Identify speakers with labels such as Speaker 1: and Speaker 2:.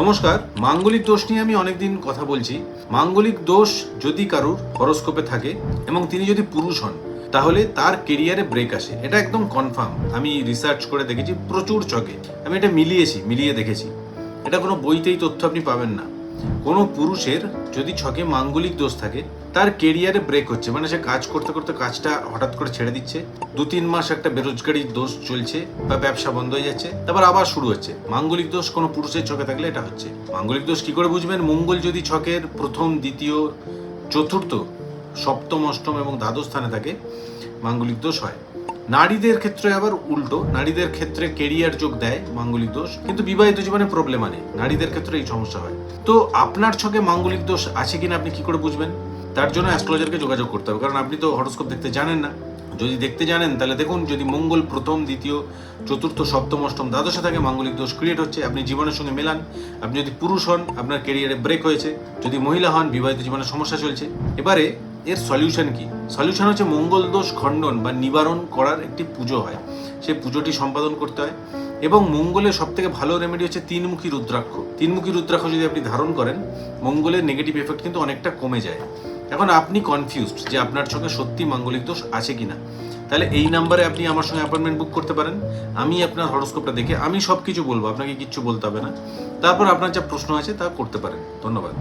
Speaker 1: নমস্কার। মাঙ্গলিক দোষ নিয়ে আমি অনেকদিন কথা বলছি। মাঙ্গলিক দোষ যদি কারুর হরোস্কোপে থাকে এবং তিনি যদি পুরুষ হন, তাহলে তার কেরিয়ারে ব্রেক আসে, এটা একদম কনফার্ম। আমি রিসার্চ করে দেখেছি প্রচুর চকে, আমি এটা মিলিয়ে দেখেছি। এটা কোনো বইতেই তথ্য আপনি পাবেন না। কোনো পুরুষের যদি ছকে মাঙ্গলিক দোষ থাকে, তার কেরিয়ারে ব্রেক হচ্ছে, মানে সে কাজ করতে করতে কাজটা হঠাৎ করে ছেড়ে দিচ্ছে, 2-3 মাস একটা বেরোজগারির দোষ চলছে বা ব্যবসা বন্ধ হয়ে যাচ্ছে, তারপর আবার শুরু হচ্ছে। মাঙ্গলিক দোষ কোনো পুরুষের ছকে থাকলে এটা হচ্ছে। মাঙ্গলিক দোষ কি করে বুঝবেন? মঙ্গল যদি ছকের প্রথম, দ্বিতীয়, চতুর্থ, সপ্তম, অষ্টম এবং দ্বাদশ স্থানে থাকে, মাঙ্গলিক দোষ হয়। নারীদের ক্ষেত্রে আবার উল্টো, নারীদের ক্ষেত্রে কেরিয়ার যোগ দেয় মাঙ্গলিক দোষ, কিন্তু বিবাহিত জীবনে প্রবলেম আনে, নারীদের ক্ষেত্রে এই সমস্যা হয়। তো আপনার ছকে মাঙ্গলিক দোষ আছে কিনা আপনি কি করে বুঝবেন? তার জন্য অ্যাস্ট্রোলজারকে যোগাযোগ করতে হবে, কারণ আপনি তো হরোস্কোপ দেখতে জানেন না। যদি দেখতে জানেন তাহলে দেখুন, যদি মঙ্গল প্রথম, দ্বিতীয়, চতুর্থ, সপ্তম, অষ্টম, দ্বাদশে থাকে, মাঙ্গলিক দোষ ক্রিয়েট হচ্ছে, আপনি জীবনের সঙ্গে মেলান। আপনি যদি পুরুষ হন, আপনার কেরিয়ারে ব্রেক হয়েছে। যদি মহিলা হন, বিবাহিত জীবনে সমস্যা চলছে। এবারে এর সলিউশন কি? সলিউশন হচ্ছে মঙ্গল দোষ খণ্ডন বা নিবারণ করার একটি পুজো হয়, সেই পুজোটি সম্পাদন করতে হয়। এবং মঙ্গলের সব থেকে ভালো রেমেডি হচ্ছে তিনমুখী রুদ্রাক্ষ। তিনমুখী রুদ্রাক্ষ যদি আপনি ধারণ করেন, মঙ্গলের নেগেটিভ এফেক্ট কিন্তু অনেকটা কমে যায়। এখন আপনি কনফিউজড যে আপনার চোখে সত্যি মাঙ্গলিক দোষ আছে কিনা, তাহলে এই নাম্বারে আপনি আমার সঙ্গে অ্যাপয়েন্টমেন্ট বুক করতে পারেন। আমি আপনার হরোস্কোপটা দেখে আমি সব কিছু বলবো, আপনাকে কিচ্ছু বলতে হবে না। তারপর আপনার যা প্রশ্ন আছে তা করতে পারেন। ধন্যবাদ।